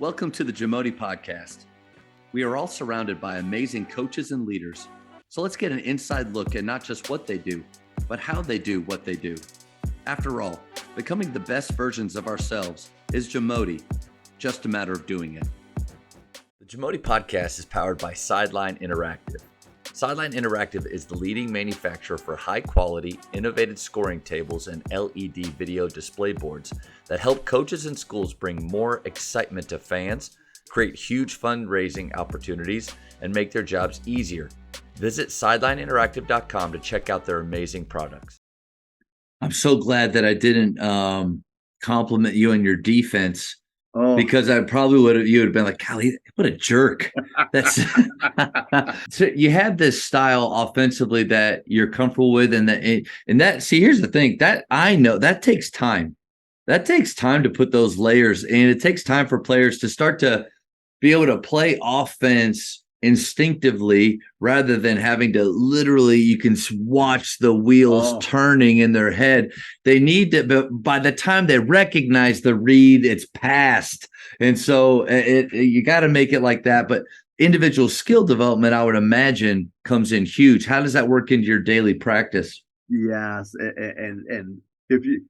Welcome to the JAMODI podcast. We are all surrounded by amazing coaches and leaders. So let's get an inside look at not just what they do, but how they do what they do. After all, becoming the best versions of ourselves is JAMODI, just a matter of doing it. The JAMODI podcast is powered by Sideline Interactive. Sideline Interactive is the leading manufacturer for high-quality, innovative scoring tables and LED video display boards that help coaches and schools bring more excitement to fans, create huge fundraising opportunities, and make their jobs easier. Visit sidelineinteractive.com to check out their amazing products. I'm so glad that I didn't compliment you on your defense. Because I probably would have been like, golly, what a jerk. That's so you have this style offensively that you're comfortable with, and that see, here's the thing that I know that takes time. That takes time to put those layers in. It takes time for players to start to be able to play offense instinctively rather than having to literally, you can watch the wheels turning in their head. They need to, but by the time they recognize the read, it's past. And so you got to make it like that. But individual skill development, I would imagine, comes in huge. How does that work into your daily practice? Yes. And if you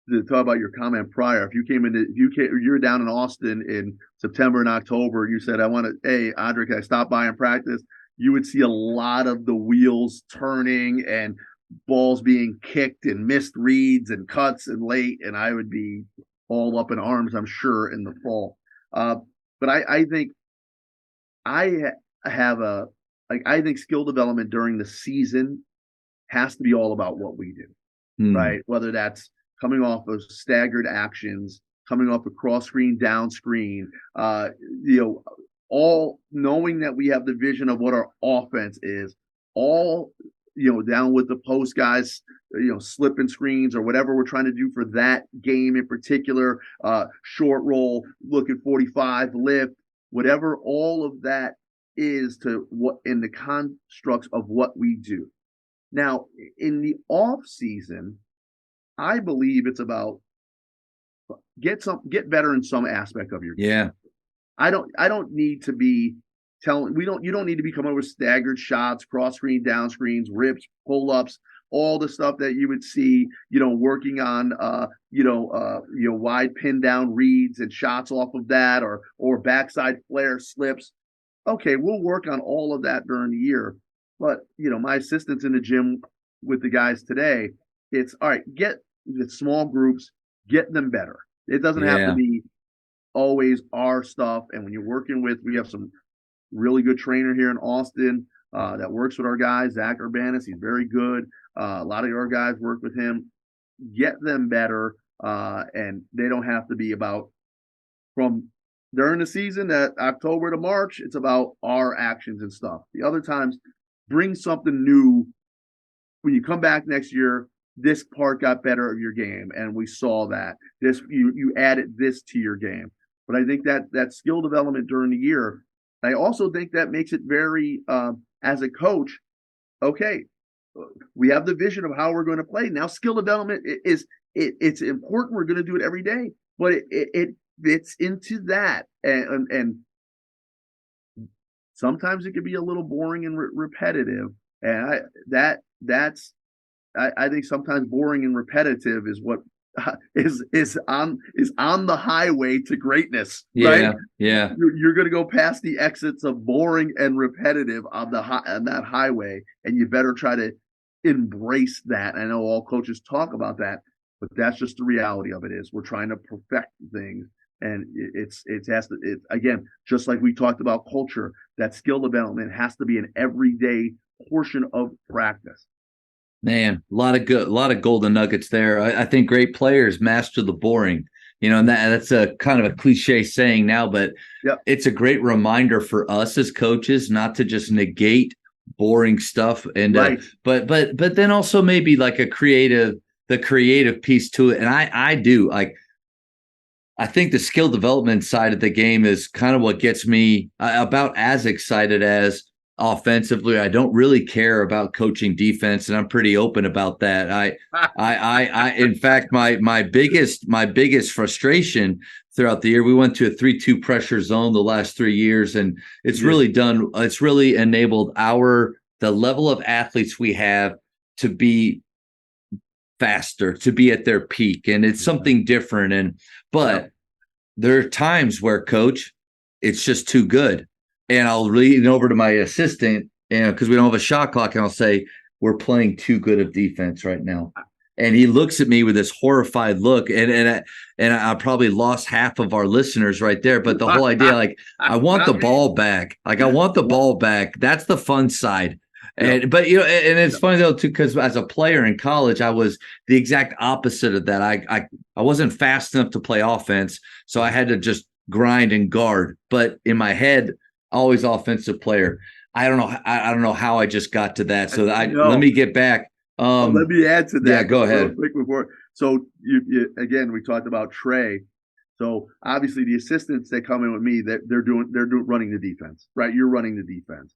to talk about your comment prior, if you're down in Austin in September and October, you said, hey, Andre, can I stop by and practice? You would see a lot of the wheels turning and balls being kicked and missed reads and cuts and late. And I would be all up in arms, I'm sure, in the fall. But I think I think skill development during the season has to be all about what we do, right? Whether that's coming off of staggered actions, coming off a cross screen, down screen, all knowing that we have the vision of what our offense is, all, down with the post guys, slipping screens or whatever we're trying to do for that game in particular, short roll, look at 45, lift, whatever all of that is to what in the constructs of what we do. Now, in the off season, I believe it's about get better in some aspect of your game. Yeah. I don't need to be you don't need to be coming with staggered shots, cross screen, down screens, rips, pull ups, all the stuff that you would see, working on wide pin down reads and shots off of that or backside flare slips. Okay, we'll work on all of that during the year. But my assistants in the gym with the guys today, it's all right, get the small groups, get them better. It doesn't have to be always our stuff. And when you're working we have some really good trainer here in Austin that works with our guys, Zach Urbanus. He's very good. A lot of our guys work with him. Get them better. And they don't have to be about from during the season, that October to March, it's about our actions and stuff. The other times, bring something new. When you come back next year, this part got better of your game, and we saw that. You added this to your game. But I think that skill development during the year, I also think that makes it very, as a coach, okay, we have the vision of how we're going to play. Now, skill development it's important. We're going to do it every day, but it fits into that, and sometimes it can be a little boring and repetitive, and I think sometimes boring and repetitive is what is on the highway to greatness. Right? Yeah. You're going to go past the exits of boring and repetitive on that highway, and you better try to embrace that. I know all coaches talk about that, but that's just the reality of it. Is we're trying to perfect things, and again, just like we talked about culture, that skill development has to be an everyday portion of practice. Man, a lot of golden nuggets there. I think great players master the boring, and that's a kind of a cliche saying now, but It's a great reminder for us as coaches not to just negate boring stuff, and right. But then also maybe like the creative piece to it. And I think the skill development side of the game is kind of what gets me about as excited as offensively. I don't really care about coaching defense, and I'm pretty open about that. In fact, my biggest frustration throughout the year, we went to a 3-2 pressure zone the last 3 years, and it's really enabled the level of athletes we have to be faster, to be at their peak, and it's something different. But there are times where, coach, it's just too good. And I'll lean over to my assistant, and because we don't have a shot clock, and I'll say, we're playing too good of defense right now. And he looks at me with this horrified look, and I probably lost half of our listeners right there. But the whole idea, like, I want the ball back. Like, I want the ball back. That's the fun side. But and it's funny though too, because as a player in college, I was the exact opposite of that. I wasn't fast enough to play offense, so I had to just grind and guard. But in my head, always offensive player. I don't know how I just got to that. So let me get back. Let me add to that. Yeah, go ahead. Quick before. So you again, we talked about Trey. So obviously the assistants that come in with me, they're running the defense, right? You're running the defense.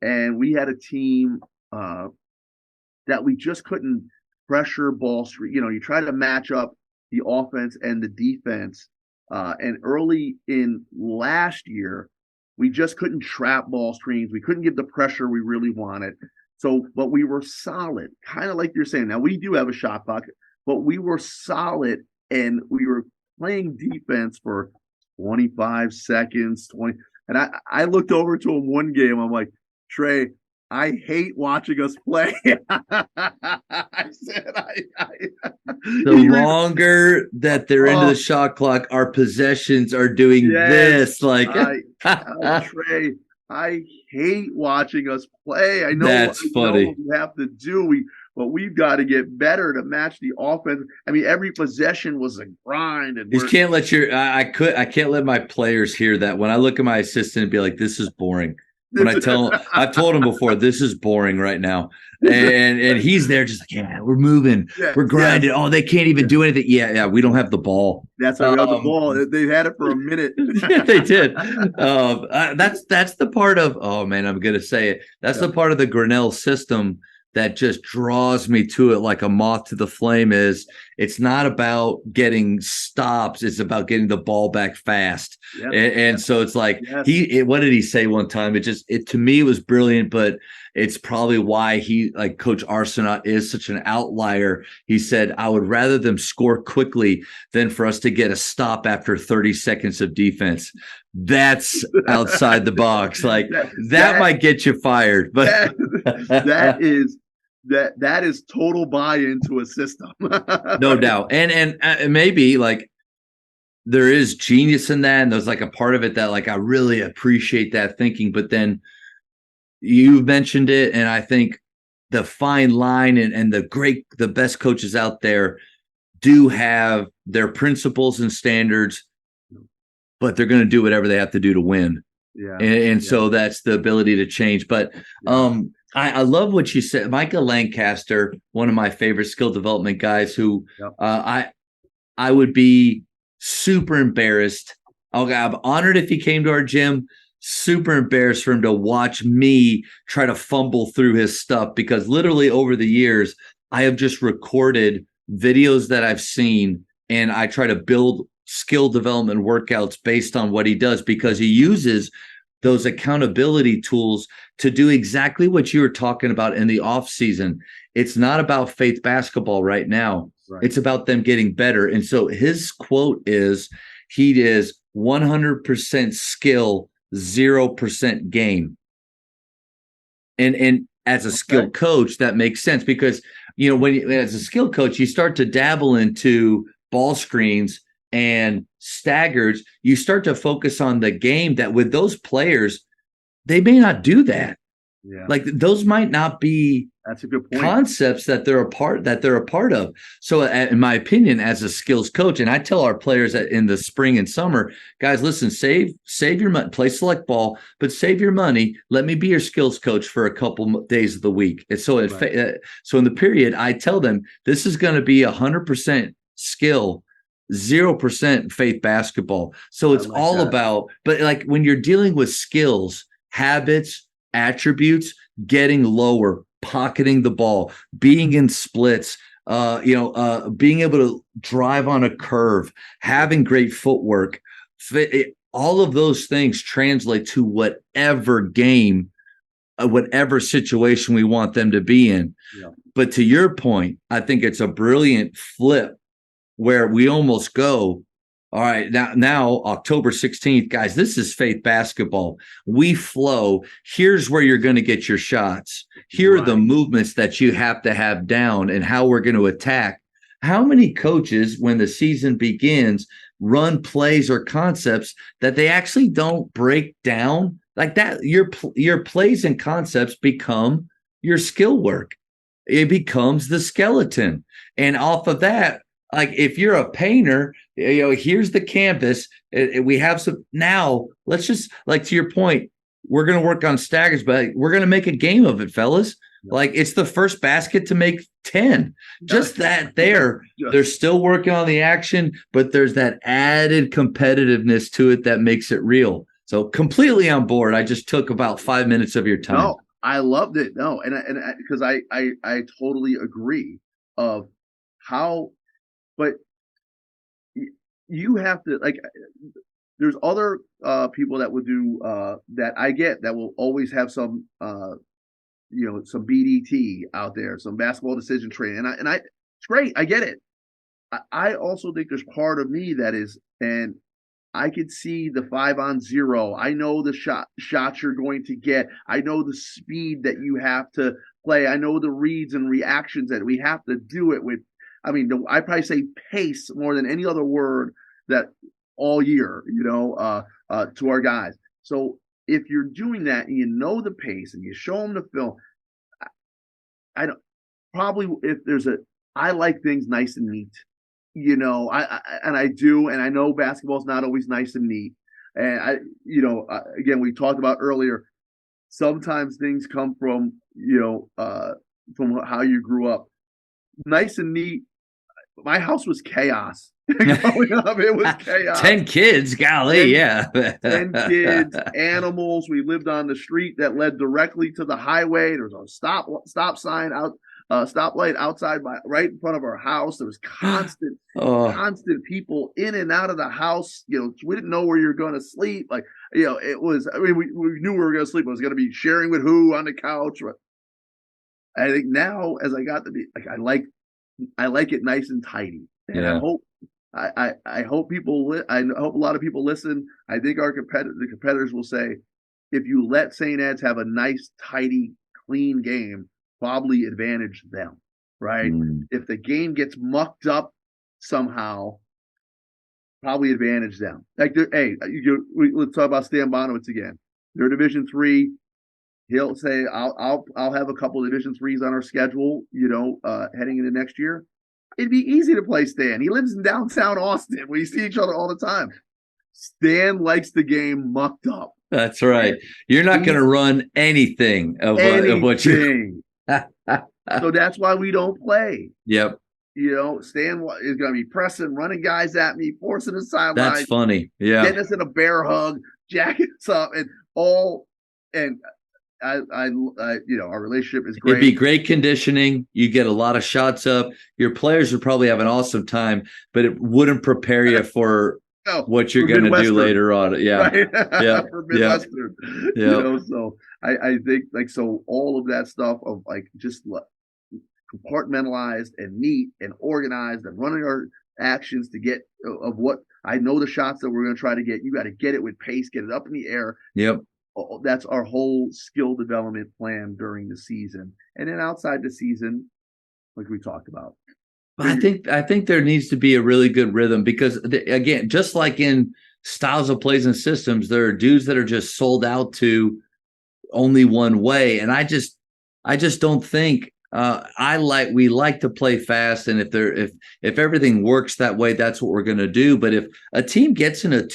And we had a team that we just couldn't pressure ball screen. You try to match up the offense and the defense. And early in last year, we just couldn't trap ball screens. We couldn't give the pressure we really wanted. So, but we were solid, kind of like you're saying. Now, we do have a shot clock, but we were solid, and we were playing defense for 25 seconds, 20. And I looked over to him one game. I'm like, Trey, I hate watching us play. I said, the longer that they're into the shot clock, our possessions are doing this. Like, Trey, I hate watching us play. I know that's funny. Know what we have to do. But we've got to get better to match the offense. I mean, every possession was a grind. And you can't let I can't let my players hear that. When I look at my assistant and be like, this is boring. When I've told him before, this is boring right now. And he's there just like, yeah, we're moving. We're grinding. Oh, they can't even do anything. Yeah, we don't have the ball. That's why we have the ball. They've had it for a minute. Yeah, they did. That's the part of, oh man, I'm going to say it. That's the part of the Grinnell system that just draws me to it like a moth to the flame. It's not about getting stops. It's about getting the ball back fast. And so it's like, what did he say one time? To me, it was brilliant, but it's probably why Coach Arsenault is such an outlier. He said, I would rather them score quickly than for us to get a stop after 30 seconds of defense. That's outside the box. Like that might get you fired, but that is total buy-in to a system. No doubt. And maybe like there is genius in that. And there's like a part of it that like, I really appreciate that thinking, but then you mentioned it. And I think the fine line and the best coaches out there do have their principles and standards, but they're going to do whatever they have to do to win. And so that's the ability to change. But I love what you said. Micah Lancaster, one of my favorite skill development guys who I would be super embarrassed. I'm honored if he came to our gym. Super embarrassed for him to watch me try to fumble through his stuff, because literally over the years, I have just recorded videos that I've seen, and I try to build skill development workouts based on what he does, because he uses those accountability tools to do exactly what you were talking about in the off season. It's not about faith basketball right now. Right. It's about them getting better. And so his quote is, he is 100% skill, 0% game. And as a skill coach, that makes sense, because, as a skill coach, you start to dabble into ball screens and staggers, you start to focus on the game. That with those players, they may not do that. Like those might not be That's a good point. Concepts that they're a part of. So in my opinion, as a skills coach, and I tell our players that in the spring and summer, guys, listen, save your money, play select ball, but save your money. Let me be your skills coach for a couple days of the week. And so so in the period, I tell them this is going to be 100% skill, 0% faith basketball. So it's all about, but like when you're dealing with skills, habits, attributes, getting lower, pocketing the ball, being in splits, being able to drive on a curve, having great footwork, all of those things translate to whatever game, whatever situation we want them to be in. Yeah. But to your point, I think it's a brilliant flip where we almost go, all right, now October 16th, guys, this is faith basketball. We flow. Here's where you're going to get your shots. Here are the movements that you have to have down and how we're going to attack. How many coaches, when the season begins, run plays or concepts that they actually don't break down like that? Your plays and concepts become your skill work. It becomes the skeleton. And off of that, like if you're a painter, here's the canvas. We have some now. Let's just, like, to your point, we're going to work on staggers, but we're going to make a game of it, fellas. Yeah. Like it's the first basket to make 10. Just that there. Yeah. They're still working on the action, but there's that added competitiveness to it that makes it real. So completely on board. I just took about 5 minutes of your time. No, I loved it. No, and because I totally agree of how. But you have to, like, there's other people that will do that I get that will always have some some BDT out there, some basketball decision training, and it's great. I get it. I also think there's part of me that is, and I could see the 5-on-0. I know the shots you're going to get. I know the speed that you have to play. I know the reads and reactions that we have to do it with. I mean, I probably say pace more than any other word that all year, to our guys. So if you're doing that and you know the pace and you show them the film, I don't probably if there's I like things nice and neat, I do, and I know basketball's not always nice and neat, and again, we talked about earlier. Sometimes things come from how you grew up. Nice and neat. My house was chaos. Growing up, it was chaos. 10 kids, golly, 10 kids, animals. We lived on the street that led directly to the highway. There was a stop sign out, stoplight outside right in front of our house. There was constant people in and out of the house. We didn't know where you were going to sleep. Like, it was. I mean, we knew we were going to sleep. I was going to be sharing with who on the couch. I think now, as I got to be, like, I like it nice and tidy, and I hope I hope people. I hope a lot of people listen. I think the competitors will say, if you let St. Ed's have a nice, tidy, clean game, probably advantage them, right? If the game gets mucked up somehow, probably advantage them. Like, let's talk about Stan Bonowitz again. They're Division III. He'll say, I'll have a couple of Division IIIs on our schedule, heading into next year. It'd be easy to play Stan. He lives in downtown Austin. We see each other all the time. Stan likes the game mucked up. That's right. You're not going to run anything of what you're. So that's why we don't play. Yep. Stan is going to be pressing, running guys at me, forcing the sideline. That's funny. Yeah. Getting us in a bear hug, jacking us up, and all. And our relationship is great. It'd be great conditioning. You get a lot of shots up. Your players would probably have an awesome time, but it wouldn't prepare you for what you're going to do later on. Yeah. Right? Yeah. For Midwestern. Yeah. So I think, like, so all of that stuff of, like, just compartmentalized and neat and organized and running our actions to get of what I know the shots that we're going to try to get. You got to get it with pace, get it up in the air. Yep. That's our whole skill development plan during the season, and then outside the season, like we talked about. I think there needs to be a really good rhythm, because again, just like in styles of plays and systems, there are dudes that are just sold out to only one way, and I just don't think we like to play fast, and if everything works that way, that's what we're going to do. But if a team gets in a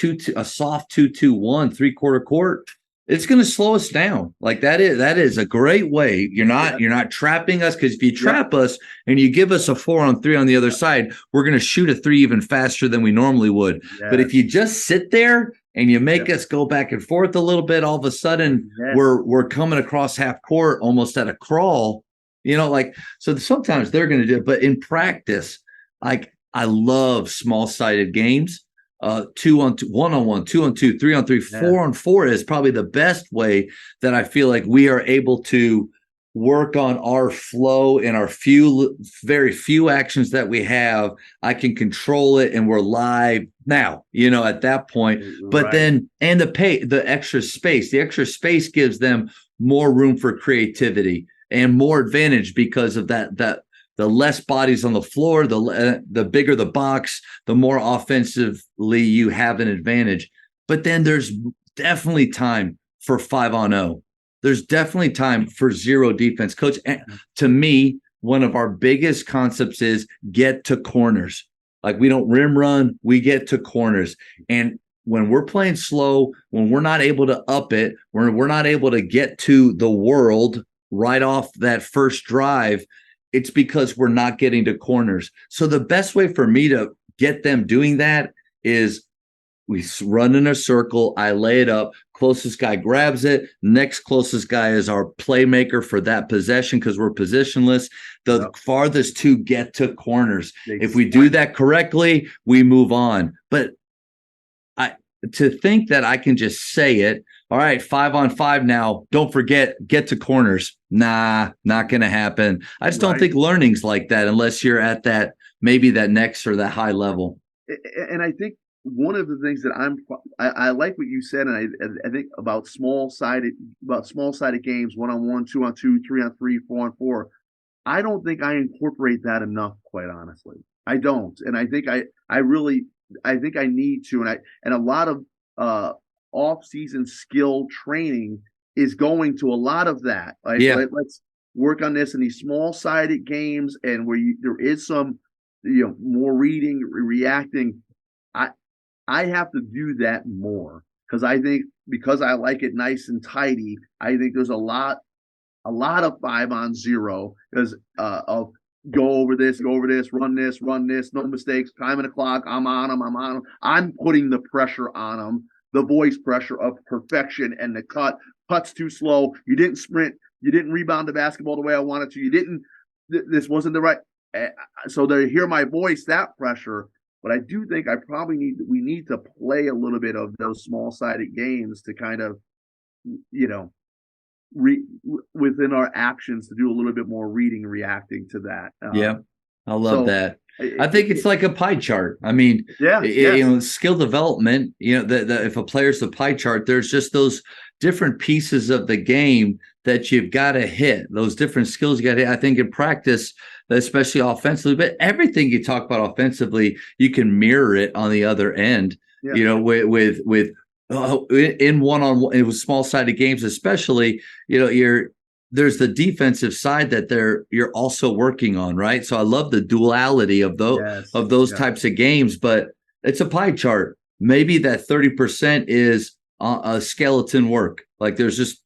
soft 2-2-1 3/4 court, it's going to slow us down. Like that is a great way. You're not trapping us, because if you trap us and you give us a 4-on-3 on the other side, we're going to shoot a 3 even faster than we normally would. Yes. But if you just sit there, and you make us go back and forth a little bit, all of a sudden we're coming across half court almost at a crawl, like, so sometimes they're going to do it, but in practice, like, I love small-sided games. 2-on-2, 1-on-1, 2-on-2, 3-on-3, 4-on-4 is probably the best way that I feel like we are able to work on our flow and our very few actions that we have. I can control it, and we're live now, at that point. But then, and the extra space gives them more room for creativity and more advantage because of that the less bodies on the floor, the bigger the box, the more offensively you have an advantage. But then there's definitely time for 5-on-0. There's definitely time for zero defense. Coach, to me, one of our biggest concepts is get to corners. Like, we don't rim run, we get to corners. And when we're playing slow, when we're not able to up it, when we're not able to get to the world right off that first drive, it's because we're not getting to corners. So the best way for me to get them doing that is we run in a circle. I lay it up. Closest guy grabs it. Next closest guy is our playmaker for that possession because we're positionless. The farthest to get to corners. If we do that correctly, we move on. But to think that I can just say it, all right, 5-on-5 now, don't forget, get to corners. Nah, not going to happen. I just don't think learning's like that unless you're at maybe that next or that high level. And I think one of the things that I like what you said, and I think about small-sided games, 1-on-1, 2-on-2, 3-on-3, 4-on-4. I don't think I incorporate that enough, quite honestly. I don't. And I think I think I need to, and a lot of off-season skill training is going to a lot of that. Let's work on this in these small-sided games, and where there is some, more reading, reacting. I have to do that more because I like it nice and tidy. I think there's a lot of 5-on-0 because of go over this, run this, no mistakes, time and the clock. I'm on them. I'm putting the pressure on them, the voice pressure of perfection, and the cut's too slow. You didn't sprint. You didn't rebound the basketball the way I wanted to. This wasn't the right. So they hear my voice, that pressure. But I do think we need to play a little bit of those small-sided games to kind of, within our actions, to do a little bit more reading, reacting to that. I love that. I think it's like a pie chart. I mean, skill development, if a player's the pie chart, there's just those different pieces of the game that you've got to hit, those different skills you got to hit. I think in practice, especially offensively, but everything you talk about offensively, you can mirror it on the other end, with in one-on-one, it was small-sided games, especially, there's the defensive side that you're also working on, right? So I love the duality of those types of games, but it's a pie chart. Maybe that 30% is a skeleton work. Like there's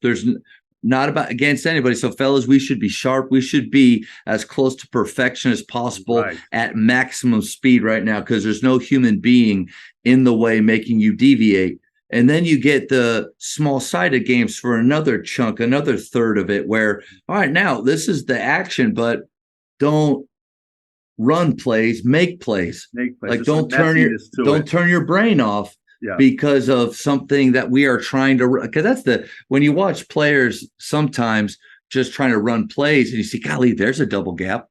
not about against anybody. So fellas, we should be sharp. We should be as close to perfection as possible at maximum speed right now, because there's no human being in the way making you deviate. And then you get the small-sided games for another chunk, another third of it, where, all right, now this is the action, but don't run plays, make plays. Like don't turn your brain off because of something that we are trying to, because when you watch players sometimes just trying to run plays and you see, golly, there's a double gap.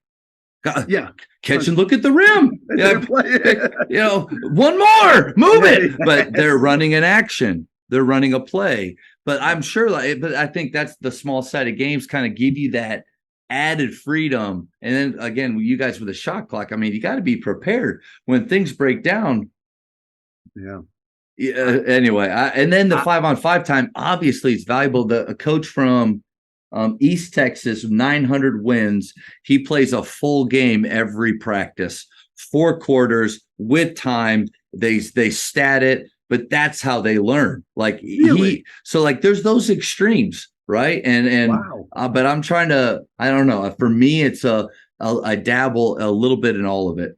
Catch and look at the rim. One more, move it. But they're running an action. They're running a play. But I'm sure, but I think that's the small-sided games kind of give you that added freedom. And then again, you guys with a shot clock, I mean, you got to be prepared when things break down. Anyway, and then the 5-on-5 time, obviously, it's valuable. A coach from East Texas, 900 wins. He plays a full game every practice, 4 quarters with time. They stat it, but that's how they learn. Like really? There's those extremes, right? And wow. But I'm trying to, I don't know. For me, it's I dabble a little bit in all of it.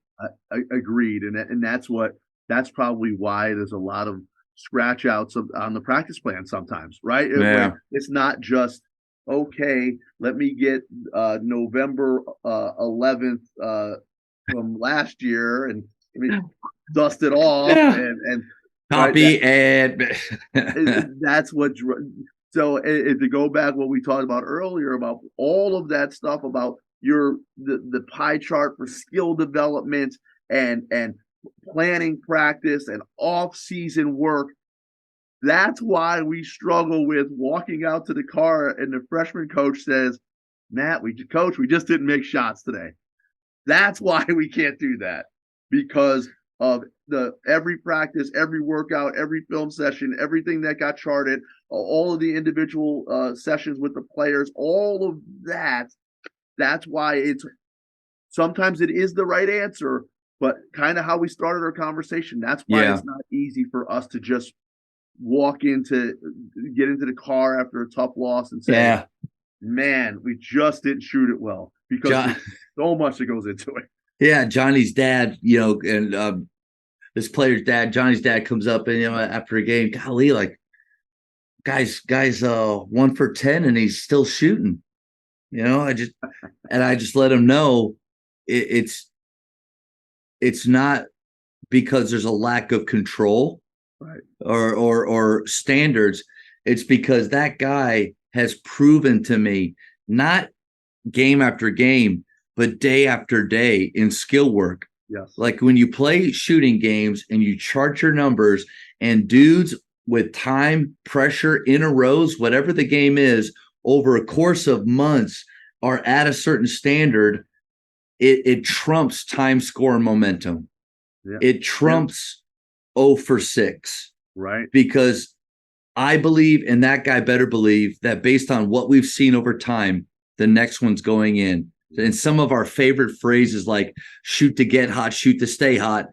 Agreed, and that's probably why there's a lot of scratch outs on the practice plan sometimes, right? Yeah. It's not just, okay, let me get November 11th from last year and dust it off and copy right, and that's what. So to go back what we talked about earlier about all of that stuff about the pie chart for skill development and planning practice and off-season work. That's why we struggle with walking out to the car and the freshman coach says, Matt, we just didn't make shots today. That's why we can't do that, because of every practice, every workout, every film session, everything that got charted, all of the individual sessions with the players, all of that. That's why sometimes it is the right answer, but kind of how we started our conversation. That's why it's not easy for us to just get into the car after a tough loss and say, man, we just didn't shoot it well, because there's so much that goes into it. Yeah, Johnny's dad, and this player's dad, Johnny's dad, comes up and after a game, golly, like guys 1 for 10 and he's still shooting. I just let him know it's not because there's a lack of control, right, or standards. It's because that guy has proven to me, not game after game, but day after day in skill work. Yes. Like when you play shooting games and you chart your numbers, and dudes with time, pressure, in a rows, whatever the game is, over a course of months are at a certain standard, it trumps time, score, and momentum. Yeah. It trumps 0 for 6. Right. Because I believe, and that guy better believe, that based on what we've seen over time, the next one's going in. And some of our favorite phrases like shoot to get hot, shoot to stay hot,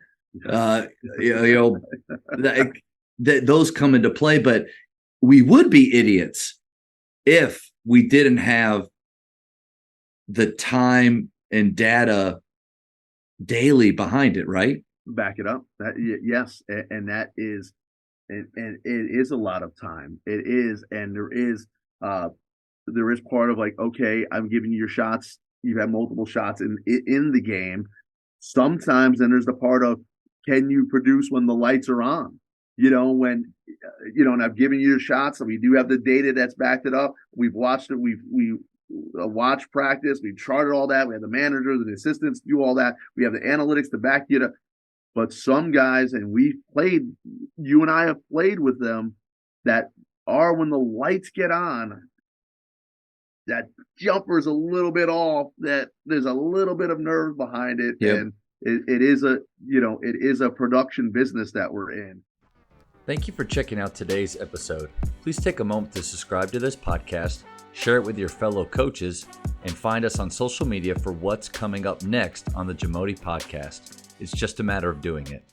those come into play. But we would be idiots if we didn't have the time and data daily behind it, right? Back it up. Yes. And that is, and it is a lot of time. It is. And there is part of like, okay, I'm giving you your shots. You've had multiple shots in the game. Sometimes then there's the part of, can you produce when the lights are on? When, and I've given you your shots, and we do have the data that's backed it up. We've watched it. We've watched practice. We've charted all that. We have the managers and the assistants do all that. We have the analytics to back you up. But some guys, and you and I have played with them, that are, when the lights get on, that jumper's a little bit off, that there's a little bit of nerve behind it. Yep. And it is a production business that we're in. Thank you for checking out today's episode. Please take a moment to subscribe to this podcast, share it with your fellow coaches, and find us on social media for what's coming up next on the JAMODI podcast. It's just a matter of doing it.